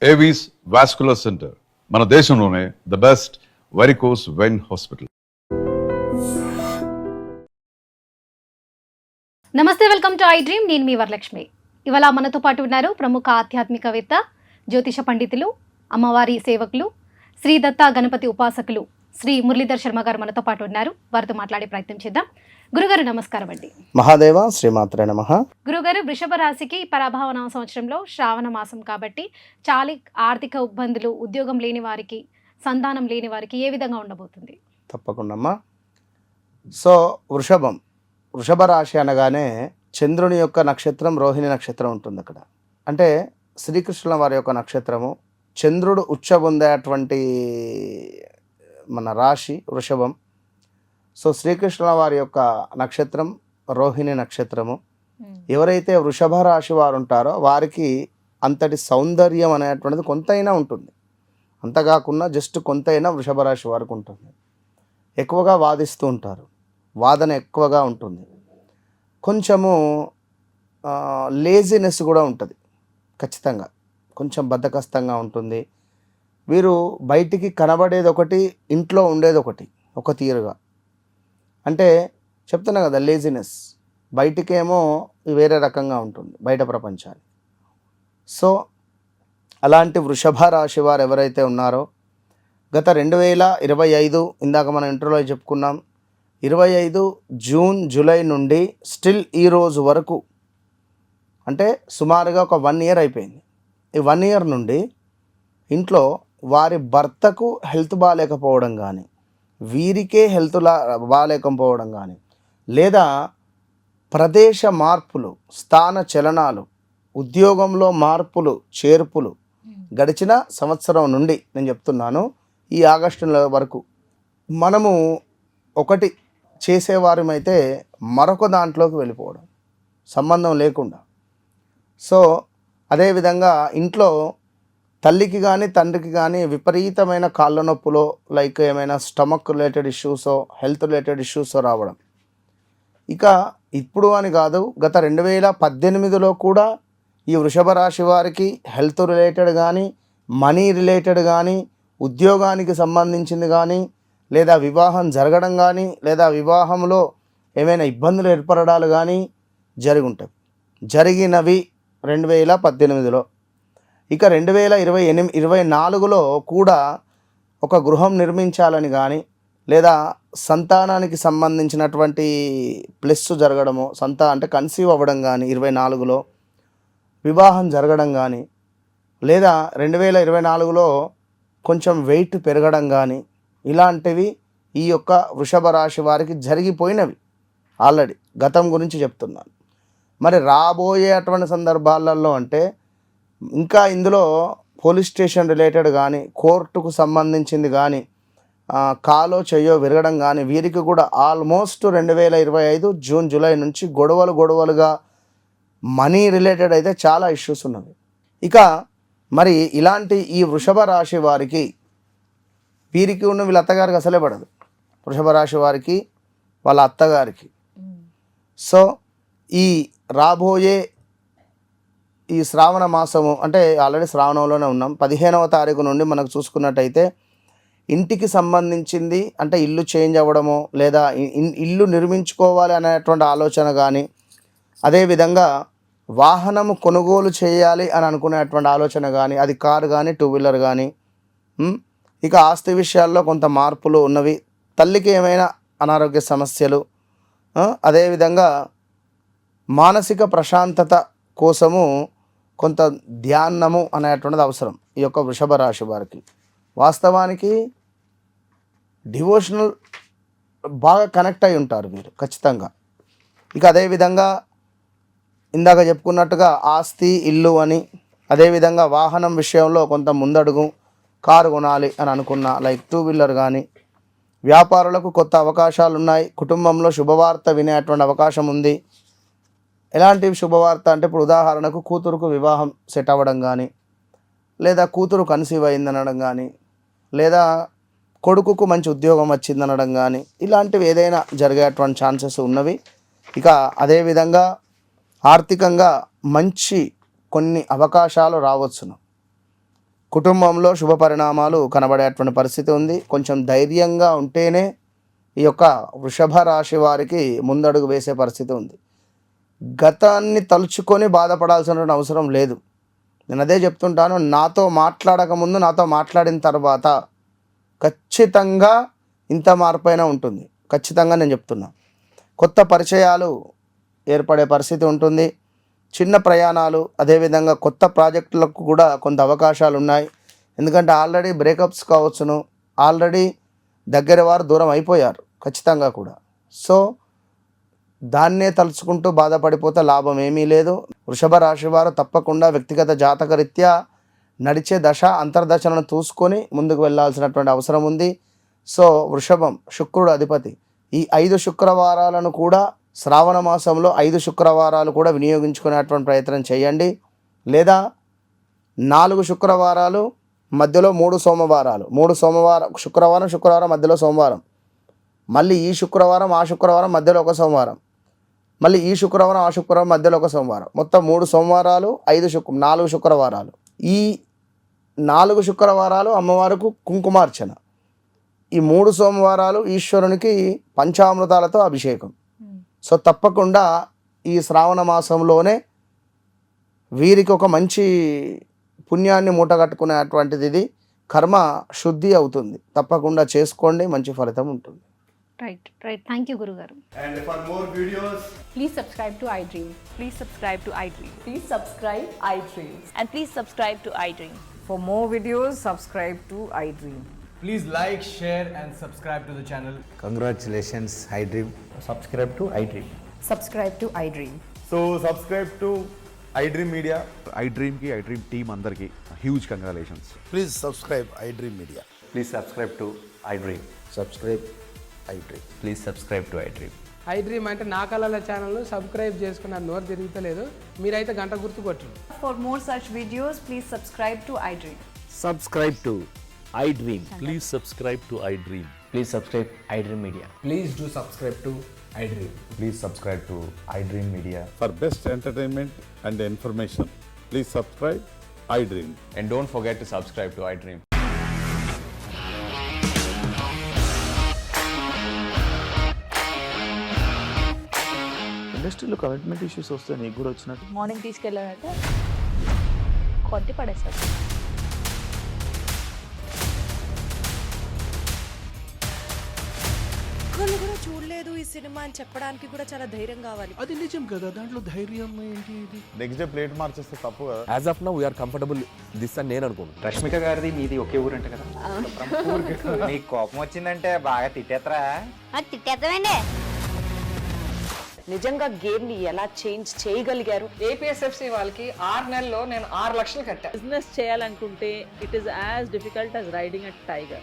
Avis vascular centre మన దేశంలోనే the best varicose vein hospital. నమస్తే, వెల్కమ్ టు ఐ డ్రీమ్. నేను మీ వరలక్ష్మి. ఇవాళ మనతో పాటు ఉన్నారు ప్రముఖ ఆధ్యాత్మికవేత్త, జ్యోతిష పండితులు, అమ్మవారి సేవకులు, శ్రీ దత్త గణపతి ఉపాసకులు శ్రీ మురళీధర్ శర్మ గారు మనతో పాటు ఉన్నారు. వారితో మాట్లాడే ప్రయత్నం చేద్దాం. గురుగారు నమస్కారం అండి. మహాదేవ శ్రీమాత్రే నమః. గురుగారు, వృషభ రాశికి పరాభావన సంవత్సరంలో శ్రావణ మాసం కాబట్టి చాలా ఆర్థిక ఇబ్బందులు, ఉద్యోగం లేని వారికి, సంతానం లేని వారికి ఏ విధంగా ఉండబోతుంది? తప్పకుండా అమ్మా. సో వృషభ రాశి అనగానే చంద్రుని యొక్క నక్షత్రం రోహిణి నక్షత్రం ఉంటుంది అక్కడ. అంటే శ్రీకృష్ణుల వారి యొక్క నక్షత్రము, చంద్రుడు ఉచ్చ పొందేటువంటి మన రాశి వృషభం. సో శ్రీకృష్ణుల వారి యొక్క నక్షత్రం రోహిణి నక్షత్రము. ఎవరైతే వృషభ రాశి వారు ఉంటారో వారికి అంతటి సౌందర్యం అనేటువంటిది కొంతైనా ఉంటుంది. అంతకాకుండా జస్ట్ కొంతైనా వృషభ రాశి వారికి ఉంటుంది. ఎక్కువగా వాదిస్తూ ఉంటారు, వాదన ఎక్కువగా ఉంటుంది. కొంచెము లేజినెస్ కూడా ఉంటుంది, ఖచ్చితంగా కొంచెం బద్ధకస్తంగా ఉంటుంది. వీరు బయటికి కనబడేది ఒకటి, ఇంట్లో ఉండేది ఒకటి, ఒక తీరుగా. అంటే చెప్తున్నా కదా, లేజినెస్. బయటికేమో వేరే రకంగా ఉంటుంది బయట ప్రపంచాన్ని. సో అలాంటి వృషభ రాశి వారు ఎవరైతే ఉన్నారో గత 2025 ఇందాక మనం ఇంటర్వ్యూలో చెప్పుకున్నాం, 25 జూన్ జూలై నుండి స్టిల్ ఈ రోజు వరకు, అంటే సుమారుగా ఒక 1 ఇయర్ అయిపోయింది. ఈ 1 ఇయర్ నుండి ఇంట్లో వారి భర్తకు హెల్త్ బాగాలేకపోవడం కానీ, వీరికే హెల్త్ బాగాలేకపోవడం కానీ, లేదా ప్రదేశ మార్పులు, స్థాన చలనాలు, ఉద్యోగంలో మార్పులు చేర్పులు గడిచిన సంవత్సరం నుండి నేను చెప్తున్నాను, ఈ ఆగస్టు నెల వరకు మనము ఒకటి చేసేవారమైతే మరొక దాంట్లోకి వెళ్ళిపోవడం, సంబంధం లేకుండా. సో అదేవిధంగా ఇంట్లో తల్లికి కానీ తండ్రికి కానీ విపరీతమైన కాళ్ళ నొప్పులో, లైక్ ఏమైనా స్టమక్ రిలేటెడ్ ఇష్యూసో, హెల్త్ రిలేటెడ్ ఇష్యూసో రావడం. ఇక ఇప్పుడు అని కాదు, గత 2018లో కూడా ఈ వృషభ రాశి వారికి హెల్త్ రిలేటెడ్ కానీ, మనీ రిలేటెడ్ కానీ, ఉద్యోగానికి సంబంధించింది కానీ, లేదా వివాహం జరగడం కానీ, లేదా వివాహంలో ఏమైనా ఇబ్బందులు ఏర్పడడాలు కానీ జరిగినవి 2018లో. ఇక 2024లో కూడా ఒక గృహం నిర్మించాలని కానీ, లేదా సంతానానికి సంబంధించినటువంటి ప్లస్ జరగడము, అంటే కన్సీవ్ అవ్వడం కానీ 24లో, వివాహం జరగడం కానీ, లేదా 2024లో కొంచెం వెయిట్ పెరగడం కానీ, ఇలాంటివి ఈ యొక్క వృషభ రాశి వారికి జరిగిపోయినవి ఆల్రెడీ. గతం గురించి చెప్తున్నాను. మరి రాబోయే అటువంటి సందర్భాలలో అంటే ఇంకా ఇందులో పోలీస్ స్టేషన్ రిలేటెడ్ కానీ, కోర్టుకు సంబంధించింది కానీ, కాలో చెయ్యో విరగడం కానీ, వీరికి కూడా ఆల్మోస్ట్ 2025 జూన్ జూలై నుంచి గొడవలుగా మనీ రిలేటెడ్ అయితే చాలా ఇష్యూస్ ఉన్నవి. ఇక మరి ఇలాంటి ఈ వృషభ రాశి వారికి, వీరికి ఉన్న వీళ్ళ అత్తగారికి అసలే పడదు, వృషభ రాశి వారికి వాళ్ళ అత్తగారికి. సో ఈ రాబోయే ఈ శ్రావణ మాసము, అంటే ఆల్రెడీ శ్రావణంలోనే ఉన్నాం, 15వ తారీఖు నుండి మనకు చూసుకున్నట్టయితే ఇంటికి సంబంధించింది, అంటే ఇల్లు చేంజ్ అవ్వడము, లేదా ఇల్లు నిర్మించుకోవాలి అనేటువంటి ఆలోచన కానీ, అదేవిధంగా వాహనము కొనుగోలు చేయాలి అని అనుకునేటువంటి ఆలోచన కానీ, అది కారు కానీ 2 వీలర్ కానీ. ఇక ఆస్తి విషయాల్లో కొంత మార్పులు ఉన్నవి, తల్లికి ఏమైనా అనారోగ్య సమస్యలు, అదేవిధంగా మానసిక ప్రశాంతత కోసము కొంత ధ్యానము అనేటువంటిది అవసరం ఈ యొక్క వృషభ రాశి వారికి. వాస్తవానికి డివోషనల్ బాగా కనెక్ట్ అయి ఉంటారు వీరు ఖచ్చితంగా. ఇక అదేవిధంగా ఇందాక చెప్పుకున్నట్టుగా ఆస్తి, ఇల్లు అని, అదేవిధంగా వాహనం విషయంలో కొంత ముందడుగు, కారు కొనాలి అని అనుకున్న, లైక్ 2 వీలర్ కానీ. వ్యాపారులకు కొత్త అవకాశాలు ఉన్నాయి, కుటుంబంలో శుభవార్త వినేటువంటి అవకాశం ఉంది. ఎలాంటి శుభవార్త అంటే, ఇప్పుడు ఉదాహరణకు కూతురుకు వివాహం సెట్ అవ్వడం కానీ, లేదా కూతురు కన్సీవ్ అయిందనడం కానీ, లేదా కొడుకుకు మంచి ఉద్యోగం వచ్చిందనడం కానీ, ఇలాంటివి ఏదైనా జరిగేటువంటి ఛాన్సెస్ ఉన్నవి. ఇక అదేవిధంగా ఆర్థికంగా మంచి కొన్ని అవకాశాలు రావచ్చును. కుటుంబంలో శుభ పరిణామాలు కనబడేటువంటి పరిస్థితి ఉంది. కొంచెం ధైర్యంగా ఉంటేనే ఈ యొక్క వృషభ రాశి వారికి ముందడుగు వేసే పరిస్థితి ఉంది. గతాన్ని తలుచుకొని బాధపడాల్సిన అవసరం లేదు. నేను అదే చెప్తుంటాను, నాతో మాట్లాడకముందు నాతో మాట్లాడిన తర్వాత ఖచ్చితంగా ఇంత మార్పైనా ఉంటుంది. ఖచ్చితంగా నేను చెప్తున్నా. కొత్త పరిచయాలు ఏర్పడే పరిస్థితి ఉంటుంది. చిన్న ప్రయాణాలు, అదేవిధంగా కొత్త ప్రాజెక్టులకు కూడా కొంత అవకాశాలు ఉన్నాయి. ఎందుకంటే ఆల్రెడీ బ్రేకప్స్ కావచ్చును, ఆల్రెడీ దగ్గర వారు దూరం అయిపోయారు ఖచ్చితంగా కూడా. సో దాన్నే తలుచుకుంటూ బాధపడిపోతే లాభం ఏమీ లేదు. వృషభ రాశి వారు తప్పకుండా వ్యక్తిగత జాతకరీత్యా నడిచే దశ అంతర్దశలను చూసుకొని ముందుకు వెళ్ళాల్సినటువంటి అవసరం ఉంది. సో వృషభం శుక్రుడు అధిపతి. ఈ 5 శుక్రవారాలను కూడా శ్రావణ మాసంలో 5 శుక్రవారాలు కూడా వినియోగించుకునేటువంటి ప్రయత్నం చేయండి. లేదా 4 శుక్రవారాలు మధ్యలో 3 సోమవారాలు, శుక్రవారం మధ్యలో సోమవారం, మళ్ళీ ఈ శుక్రవారం ఆ శుక్రవారం మధ్యలో ఒక సోమవారం, మళ్ళీ ఈ శుక్రవారం ఆ శుక్రవారం మధ్యలో ఒక సోమవారం, మొత్తం 3 సోమవారాలు 4 శుక్రవారాలు. ఈ 4 శుక్రవారాలు అమ్మవారికి కుంకుమార్చన, ఈ 3 సోమవారాలు ఈశ్వరునికి పంచామృతాలతో అభిషేకం. సో తప్పకుండా ఈ శ్రావణ మాసంలోనే వీరికి ఒక మంచి పుణ్యాన్ని మూటగట్టుకునేటువంటిది, ఇది కర్మ శుద్ధి అవుతుంది. తప్పకుండా చేసుకోండి, మంచి ఫలితం ఉంటుంది. రైట్. థ్యాంక్ యూ గురుగారు. And for more videos, Please subscribe to iDream. Please subscribe to iDream. Please subscribe iDream. And please subscribe to iDream. For more videos, subscribe to iDream. please like, share and subscribe to the channel. Congratulations, iDream. Subscribe to iDream. Subscribe to iDream. So subscribe to iDream Media. iDream team అందరికి huge congratulations. Please subscribe iDream Media. Please subscribe to iDream. Subscribe iDream. Please subscribe to iDream. iDream అంటే నా కళల channel subscribe చేసుకున్న నోరు తిరుగుతలేదు. మీరైతే గంట గుర్తు కొట్టండి. For more such videos, please subscribe to iDream. Subscribe to iDream. Please subscribe to iDream. Please subscribe iDream Media. Please do subscribe to iDream. Please subscribe to iDream Media. For best entertainment and information, please subscribe iDream. And don't forget to subscribe to iDream. ఇండస్ట్రీలో commitment issues వస్తే నీకు కూడా వచ్చినట్టు morning తీసుకెళ్ళాలంటే కొట్టి పడేస్తారు. ఒక్కళ్ళు కూడా చూడలేదు ఈ సినిమా అని చెప్పడానికి కూడా చాలా ధైర్యం కావాలి. అది నిజం కదా, దాంట్లో ధైర్యం ఏంటి? ఇది నెక్స్ట్ డే ప్లేట్ మార్చేస్తే తప్పు కదా. As of now we are comfortable this అని నేను అనుకుంటున్నాను. రష్మిక గారిది మీది ఒకే ఊరంట కదా. నీకు కోపం వచ్చిందంటే బాగా తిట్టేత్తరా? తిట్టేద్దామండి. నిజంగా గేమ్ ని ఎలా చేంజ్ చేయగలిగారు? ఏపీఎస్ఎఫ్సి వాళ్ళకి 6 నెలల్లో నేను 6 లక్షలు కట్టా. బిజినెస్ చేయాలనుకుంటే it is as difficult as riding a tiger.